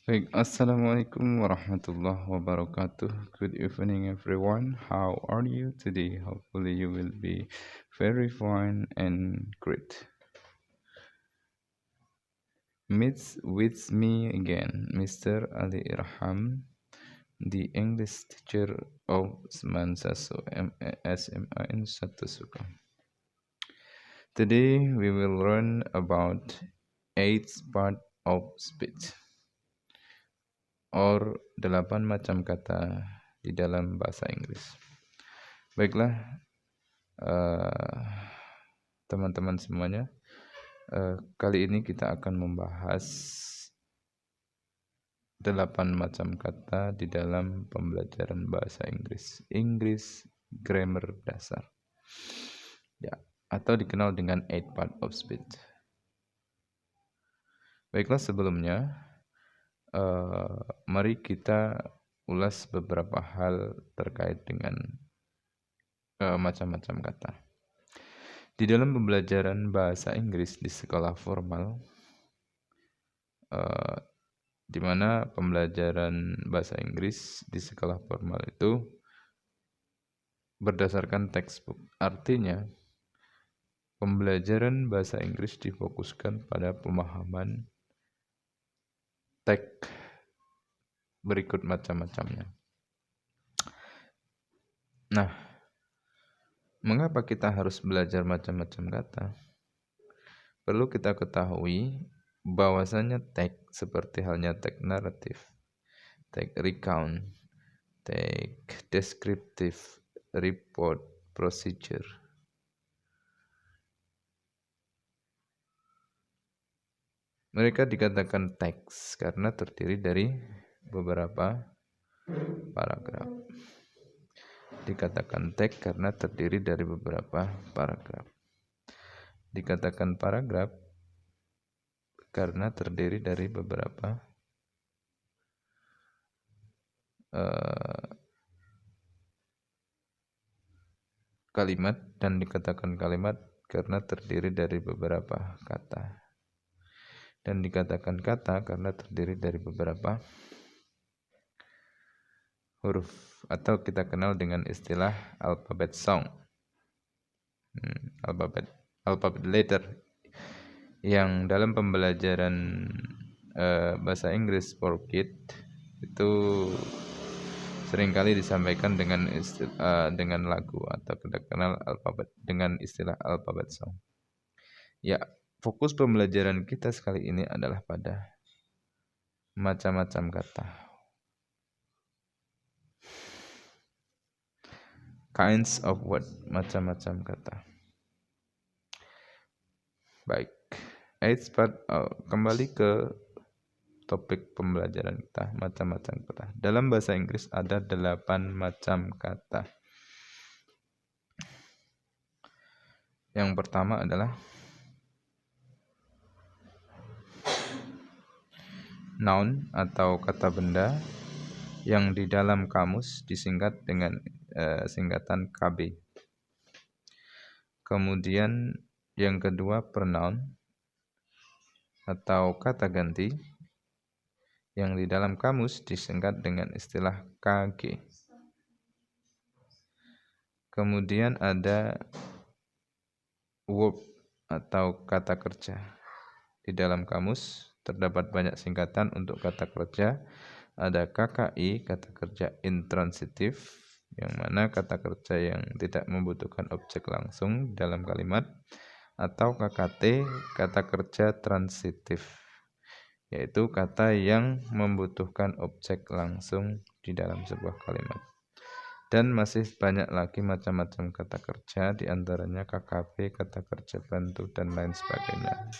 Baik, Assalamualaikum warahmatullahi wabarakatuh. Good evening, everyone. How are you today? Hopefully, you will be very fine and great. Meet with me again, Mr. Ali Irham, the English teacher of Semansaso SMA in Satu Suka. Today, we will learn about eight part of speech, or 8 macam kata di dalam bahasa Inggris. Baiklah, eh, teman-teman semuanya, kali ini kita akan membahas 8 macam kata di dalam pembelajaran bahasa Inggris. English grammar dasar. Ya, atau dikenal dengan 8 part of speech. Baiklah, sebelumnya mari kita ulas beberapa hal terkait dengan macam-macam kata. Di dalam pembelajaran bahasa Inggris di sekolah formal, di mana pembelajaran bahasa Inggris di sekolah formal itu berdasarkan textbook. Artinya, pembelajaran bahasa Inggris difokuskan pada pemahaman teks berikut macam-macamnya. Nah, mengapa kita harus belajar macam-macam kata? Perlu kita ketahui bahwasanya teks seperti halnya teks naratif, teks recount, teks descriptive, report, procedure. Mereka dikatakan teks karena terdiri dari beberapa paragraf. Dikatakan teks karena terdiri dari beberapa paragraf. Dikatakan paragraf karena terdiri dari beberapa kalimat, dan dikatakan kalimat karena terdiri dari beberapa kata. Dan dikatakan kata karena terdiri dari beberapa huruf, atau kita kenal dengan istilah alphabet song. Alphabet letter, yang dalam pembelajaran bahasa Inggris for Kids itu seringkali disampaikan dengan lagu, atau kita kenal alfabet dengan istilah alphabet song. Ya, fokus pembelajaran kita sekali ini adalah pada macam-macam kata. Kinds of word, macam-macam kata. Baik, kembali ke topik pembelajaran kita, macam-macam kata. Dalam bahasa Inggris ada 8 macam kata. Yang pertama adalah noun atau kata benda yang di dalam kamus disingkat dengan singkatan KB. Kemudian yang kedua pronoun atau kata ganti yang di dalam kamus disingkat dengan istilah KG. Kemudian ada verb atau kata kerja. Di dalam kamus terdapat banyak singkatan untuk kata kerja. Ada KKI, kata kerja intransitif, yang mana kata kerja yang tidak membutuhkan objek langsung dalam kalimat, atau KKT, kata kerja transitif, yaitu kata yang membutuhkan objek langsung di dalam sebuah kalimat. Dan masih banyak lagi macam-macam kata kerja, diantaranya KKP, kata kerja bantu, dan lain sebagainya.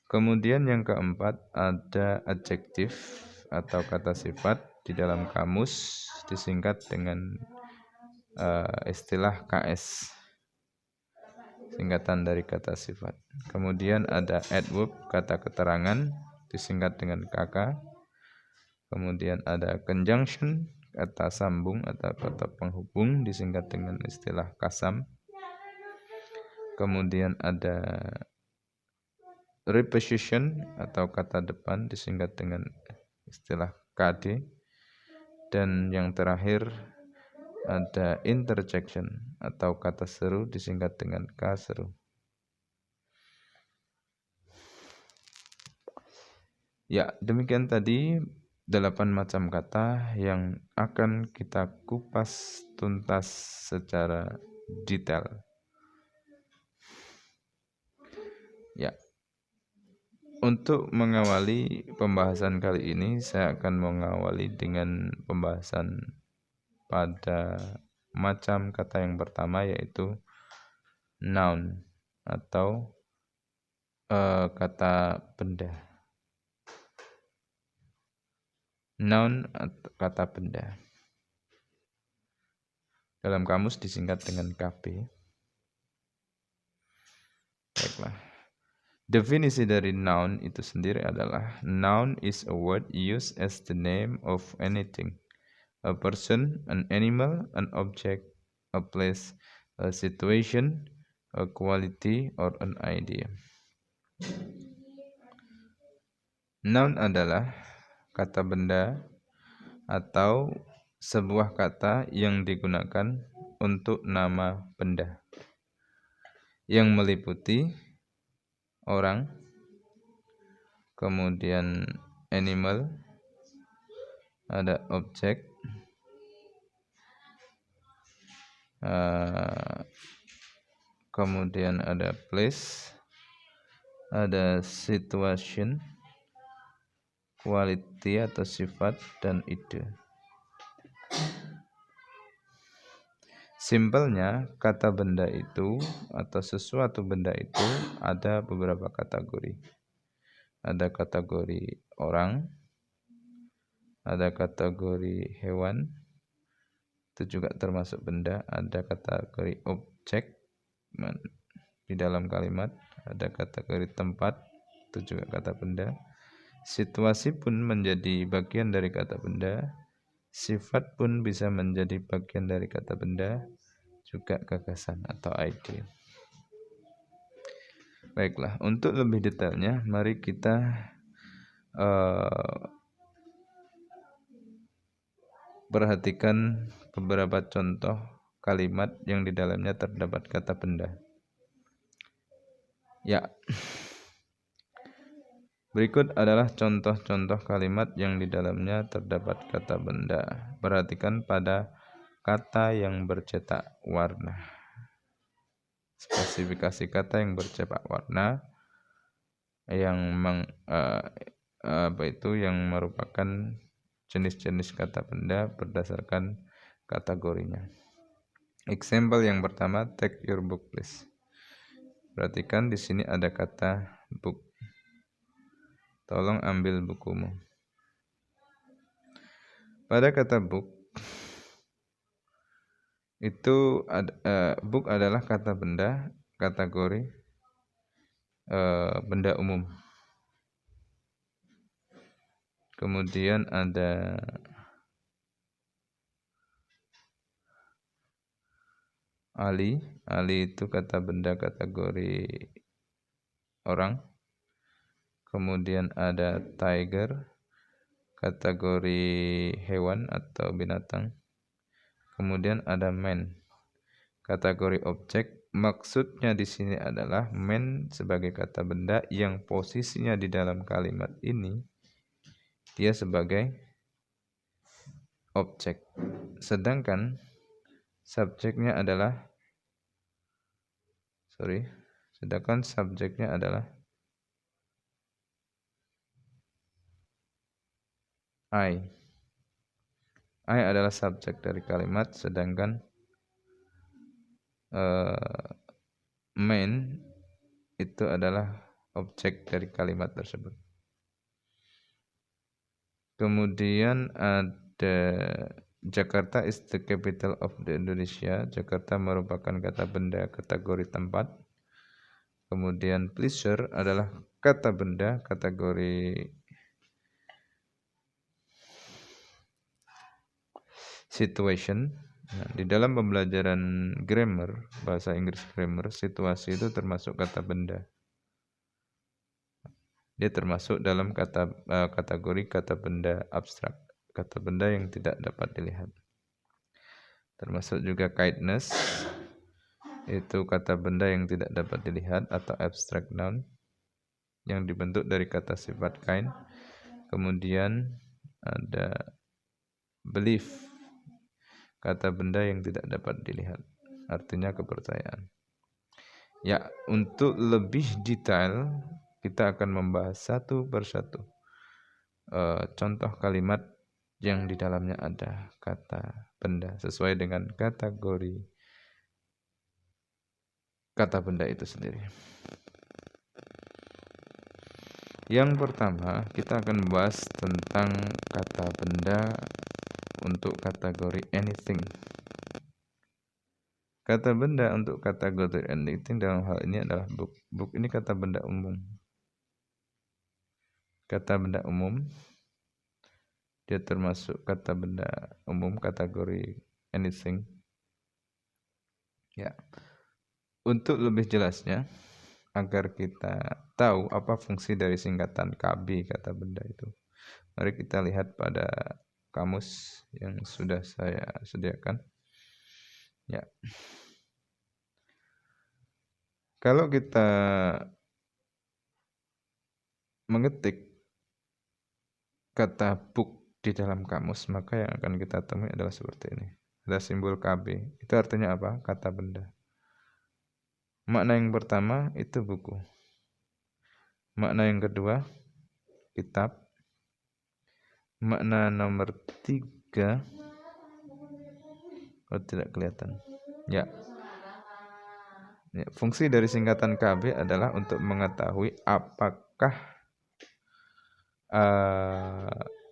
Kemudian yang keempat ada adjektif atau kata sifat, di dalam kamus disingkat dengan istilah KS, singkatan dari kata sifat. Kemudian ada adverb, kata keterangan, disingkat dengan KK. Kemudian ada conjunction, kata sambung atau kata penghubung, disingkat dengan istilah kasam. Kemudian ada preposition atau kata depan disingkat dengan istilah KD. Dan yang terakhir ada interjection atau kata seru disingkat dengan K seru. Ya, demikian tadi 8 macam kata yang akan kita kupas tuntas secara detail. Ya. Untuk mengawali pembahasan kali ini, saya akan mengawali dengan pembahasan pada macam kata yang pertama, yaitu noun atau kata benda. Noun atau kata benda. Dalam kamus disingkat dengan KB. Baiklah. Definisi dari noun itu sendiri adalah noun is a word used as the name of anything, a person, an animal, an object, a place, a situation, a quality, or an idea. Noun adalah kata benda atau sebuah kata yang digunakan untuk nama benda yang meliputi orang, kemudian animal, ada objek, kemudian ada place, ada situation, quality atau sifat, dan ide. Simpelnya, kata benda itu atau sesuatu benda itu ada beberapa kategori. Ada kategori orang, ada kategori hewan, itu juga termasuk benda. Ada kategori objek di dalam kalimat, ada kategori tempat, itu juga kata benda. Situasi pun menjadi bagian dari kata benda. Sifat pun bisa menjadi bagian dari kata benda, juga gagasan atau ide. Baiklah, untuk lebih detailnya, mari kita perhatikan beberapa contoh kalimat yang di dalamnya terdapat kata benda. Ya, berikut adalah contoh-contoh kalimat yang di dalamnya terdapat kata benda. Perhatikan pada kata yang bercetak warna. Spesifikasi kata yang bercetak warna yang yang merupakan jenis-jenis kata benda berdasarkan kategorinya. Example yang pertama, take your book please. Perhatikan di sini ada kata book. Tolong ambil bukumu. Pada kata book itu book adalah kata benda kategori benda umum. Kemudian ada Ali. Ali itu kata benda kategori orang. Kemudian ada tiger, kategori hewan atau binatang. Kemudian ada man, kategori objek. Maksudnya di sini adalah man sebagai kata benda yang posisinya di dalam kalimat ini dia sebagai objek. Sedangkan subjeknya adalah I. I adalah subjek dari kalimat, sedangkan man itu adalah objek dari kalimat tersebut. Kemudian ada Jakarta is the capital of the Indonesia. Jakarta merupakan kata benda kategori tempat. Kemudian pleasure adalah kata benda kategori situation. Nah, di dalam pembelajaran grammar, bahasa Inggris grammar, situasi itu termasuk kata benda. Dia termasuk dalam kategori kata benda abstrak, kata benda yang tidak dapat dilihat. Termasuk juga kindness, itu kata benda yang tidak dapat dilihat atau abstract noun yang dibentuk dari kata sifat kind. Kemudian ada belief, kata benda yang tidak dapat dilihat, artinya kepercayaan. Ya, untuk lebih detail kita akan membahas satu persatu contoh kalimat yang di dalamnya ada kata benda sesuai dengan kategori kata benda itu sendiri. Yang pertama, kita akan membahas tentang kata benda untuk kategori anything. Kata benda untuk kategori anything dalam hal ini adalah book. Book ini kata benda umum. Kata benda umum, dia termasuk kata benda umum kategori anything. Ya. Untuk lebih jelasnya, agar kita tahu apa fungsi dari singkatan KB kata benda itu, mari kita lihat pada kamus yang sudah saya sediakan. Ya. Kalau kita mengetik kata book di dalam kamus, maka yang akan kita temui adalah seperti ini. Ada simbol KB. Itu artinya apa? Kata benda. Makna yang pertama itu buku. Makna yang kedua, kitab. Makna nomor 3, oh tidak kelihatan. Ya. Ya, fungsi dari singkatan KB adalah untuk mengetahui apakah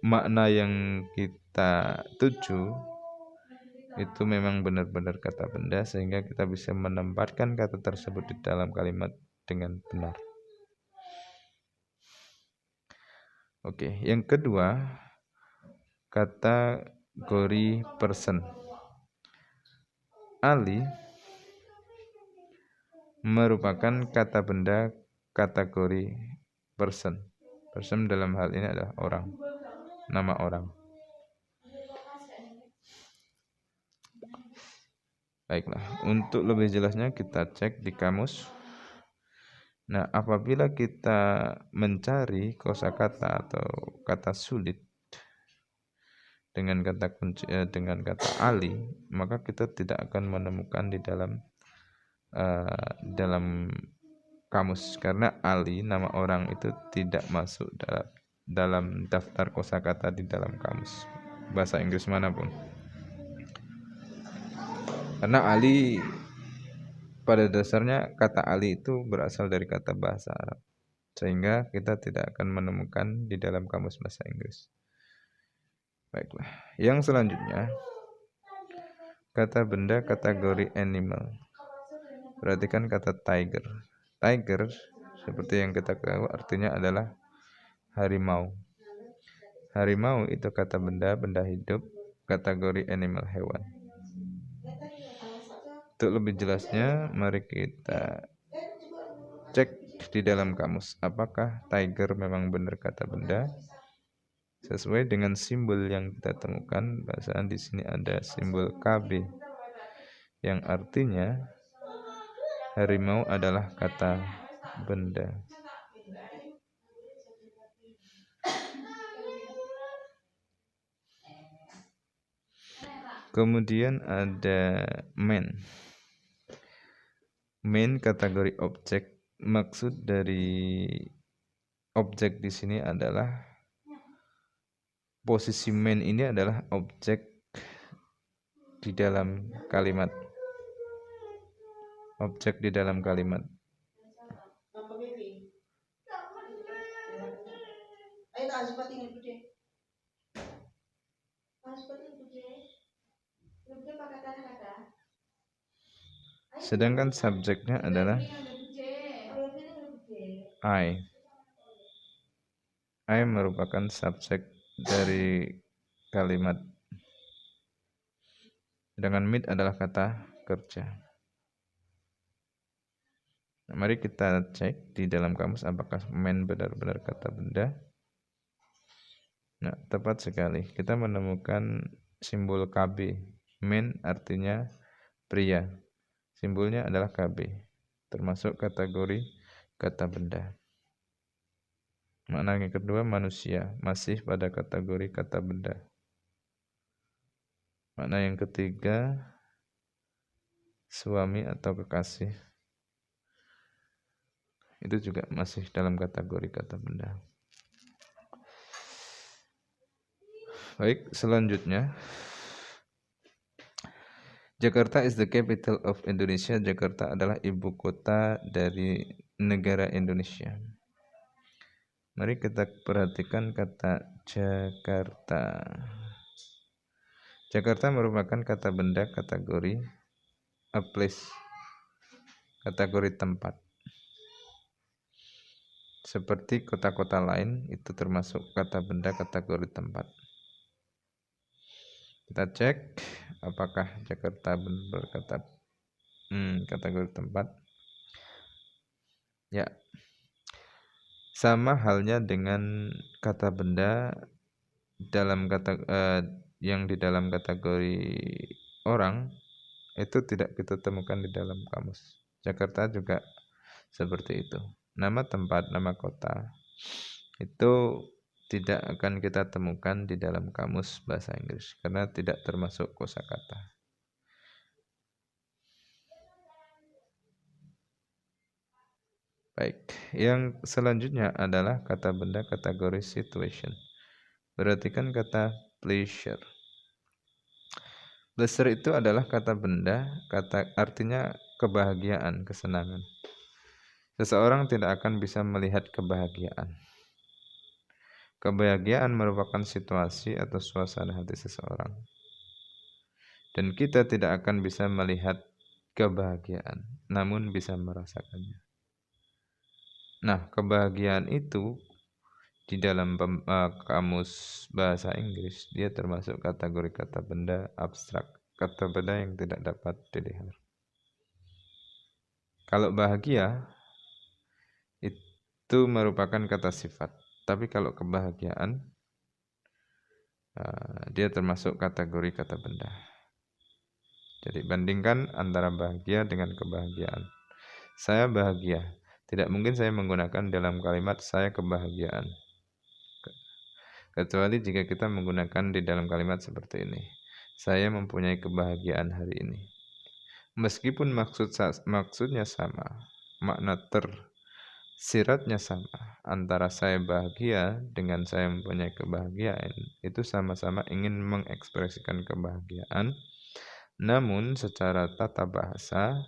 makna yang kita tuju itu memang benar-benar kata benda, sehingga kita bisa menempatkan kata tersebut di dalam kalimat dengan benar. Oke, yang kedua, kategori person. Ali merupakan kata benda kategori person. Person dalam hal ini adalah orang, nama orang. Baiklah, untuk lebih jelasnya kita cek di kamus. Nah, apabila kita mencari kosakata atau kata sulit dengan kata kunci dengan kata ali, maka kita tidak akan menemukan di dalam kamus, karena ali nama orang itu tidak masuk dalam daftar kosakata di dalam kamus bahasa Inggris manapun. Karena ali pada dasarnya kata ali itu berasal dari kata bahasa Arab, sehingga kita tidak akan menemukan di dalam kamus bahasa Inggris. Baiklah, yang selanjutnya kata benda kategori animal. Perhatikan kata tiger. Tiger seperti yang kita tahu artinya adalah harimau. Harimau itu kata benda hidup kategori animal, hewan. Untuk lebih jelasnya, mari kita cek di dalam kamus apakah tiger memang benar kata benda sesuai dengan simbol yang kita temukan. Bahasaan di sini ada simbol KB yang artinya harimau adalah kata benda. Kemudian ada man. Man kategori objek. Maksud dari objek di sini adalah posisi man ini adalah objek di dalam kalimat. Objek di dalam kalimat. Sedangkan subjeknya adalah I. I merupakan subjek dari kalimat. Sedangkan meet adalah kata kerja. Mari kita cek di dalam kamus apakah man benar-benar kata benda. Nah, tepat sekali. Kita menemukan simbol KB. Man artinya pria. Simbolnya adalah KB. Termasuk kategori kata benda. Makna yang kedua, manusia. Masih pada kategori kata benda. Makna yang ketiga, suami atau kekasih. Itu juga masih dalam kategori kata benda. Baik, selanjutnya. Jakarta is the capital of Indonesia. Jakarta adalah ibu kota dari negara Indonesia. Mari kita perhatikan kata Jakarta. Jakarta merupakan kata benda kategori a place, kategori tempat. Seperti kota-kota lain, itu termasuk kata benda kategori tempat. Kita cek apakah Jakarta berkata kategori tempat. Ya, sama halnya dengan kata benda yang di dalam kategori orang itu tidak kita temukan di dalam kamus. Jakarta juga seperti itu. Nama tempat, nama kota itu tidak akan kita temukan di dalam kamus bahasa Inggris karena tidak termasuk kosakata. Baik, yang selanjutnya adalah kata benda kategori situation. Perhatikan kata pleasure. Pleasure itu adalah kata benda, artinya kebahagiaan, kesenangan. Seseorang tidak akan bisa melihat kebahagiaan. Kebahagiaan merupakan situasi atau suasana hati seseorang. Dan kita tidak akan bisa melihat kebahagiaan, namun bisa merasakannya. Nah, kebahagiaan itu di dalam kamus bahasa Inggris, dia termasuk kategori kata benda abstrak, kata benda yang tidak dapat dilihat. Kalau bahagia, itu merupakan kata sifat. Tapi kalau kebahagiaan, dia termasuk kategori kata benda. Jadi bandingkan antara bahagia dengan kebahagiaan. Saya bahagia. Tidak mungkin saya menggunakan dalam kalimat saya kebahagiaan. Kecuali jika kita menggunakan di dalam kalimat seperti ini. Saya mempunyai kebahagiaan hari ini. Meskipun maksudnya sama, makna tersiratnya sama, antara saya bahagia dengan saya mempunyai kebahagiaan, itu sama-sama ingin mengekspresikan kebahagiaan. Namun secara tata bahasa,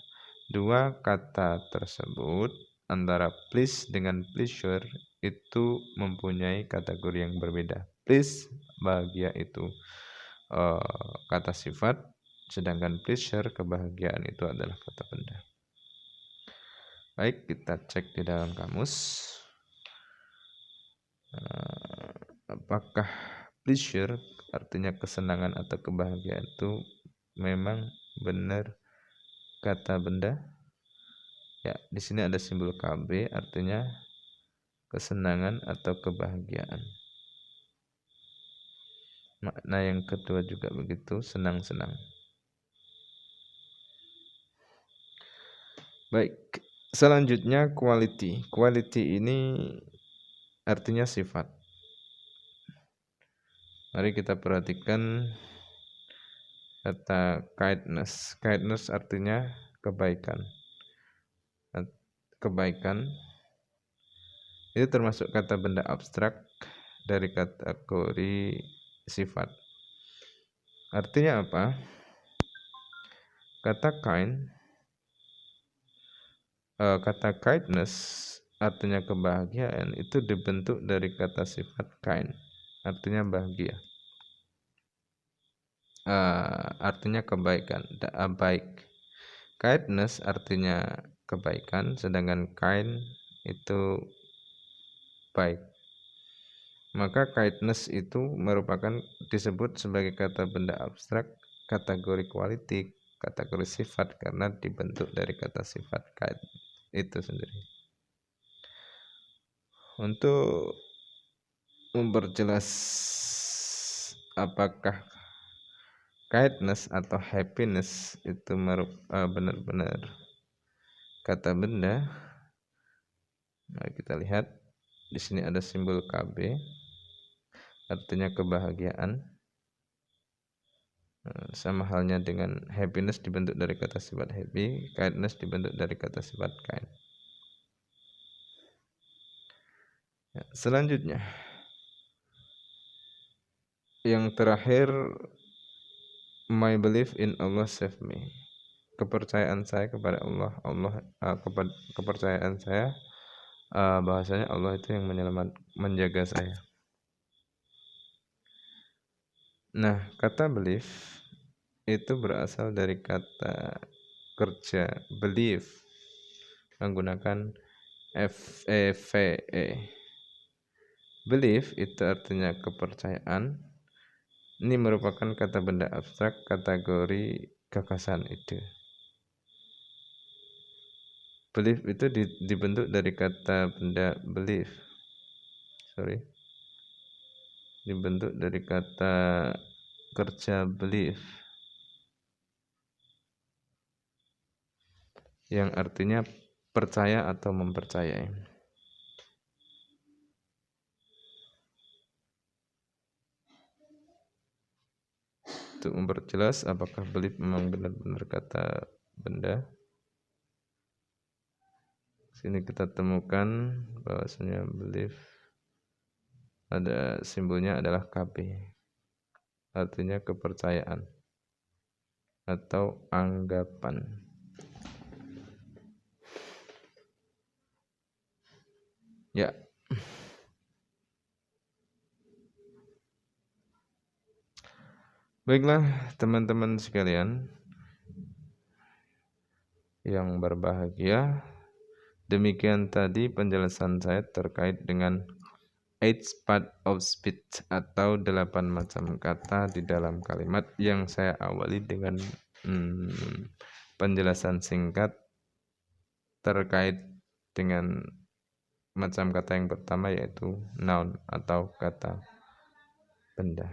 dua kata tersebut antara please dengan pleasure itu mempunyai kategori yang berbeda. Please, bahagia itu kata sifat, sedangkan pleasure, kebahagiaan itu adalah kata benda. Baik, kita cek di dalam kamus. Apakah pleasure artinya kesenangan atau kebahagiaan itu memang benar kata benda? Ya, di sini ada simbol KB artinya kesenangan atau kebahagiaan. Makna yang kedua juga begitu, senang-senang. Baik, selanjutnya quality. Quality ini artinya sifat. Mari kita perhatikan kata kindness. Kindness artinya kebaikan. Kebaikan itu termasuk kata benda abstrak dari kategori sifat. Artinya apa? Kata kindness artinya kebahagiaan itu dibentuk dari kata sifat kind, artinya bahagia. Artinya kebaikan, baik. Kindness artinya kebaikan, sedangkan kind itu baik. Maka kindness itu merupakan disebut sebagai kata benda abstrak kategori quality, kategori sifat karena dibentuk dari kata sifat kind. itu sendiri. Untuk memperjelas apakah kindness atau happiness itu benar-benar kata benda, nah, kita lihat di sini ada simbol KB, artinya kebahagiaan. Sama halnya dengan happiness dibentuk dari kata sifat happy, kindness dibentuk dari kata sifat kind. Ya, selanjutnya, yang terakhir, my belief in Allah save me. Kepercayaan saya kepada Allah, kepercayaan saya bahwasanya Allah itu yang menjaga saya. Nah, kata belief itu berasal dari kata kerja believe menggunakan FEVE. Belief itu artinya kepercayaan. Ini merupakan kata benda abstrak kategori gagasan ide. Belief itu dibentuk dari kata benda belief. Dibentuk dari kata kerja belief yang artinya percaya atau mempercayai. Untuk memperjelas apakah belief memang benar-benar kata benda, sini kita temukan bahwasanya belief ada simbolnya adalah KB, artinya kepercayaan atau anggapan. Ya. Baiklah teman-teman sekalian yang berbahagia, demikian tadi penjelasan saya terkait dengan 8 part of speech atau 8 macam kata di dalam kalimat yang saya awali dengan penjelasan singkat terkait dengan macam kata yang pertama, yaitu noun atau kata benda.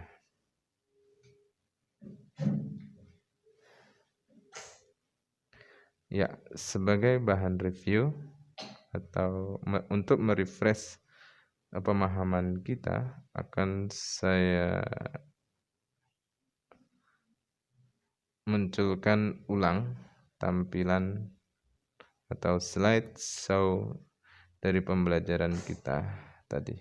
Ya, sebagai bahan review atau untuk merefresh pemahaman kita, akan saya munculkan ulang tampilan atau slide show dari pembelajaran kita tadi.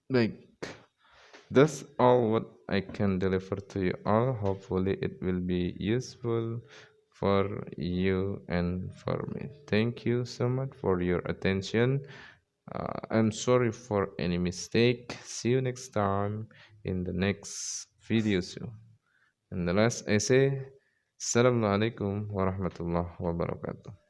Baik, that's all what I can deliver to you all. Hopefully it will be useful for you and for me. Thank you so much for your attention. I'm sorry for any mistake. See you next time in the next video soon. And the last I say, Assalamualaikum warahmatullahi wabarakatuh.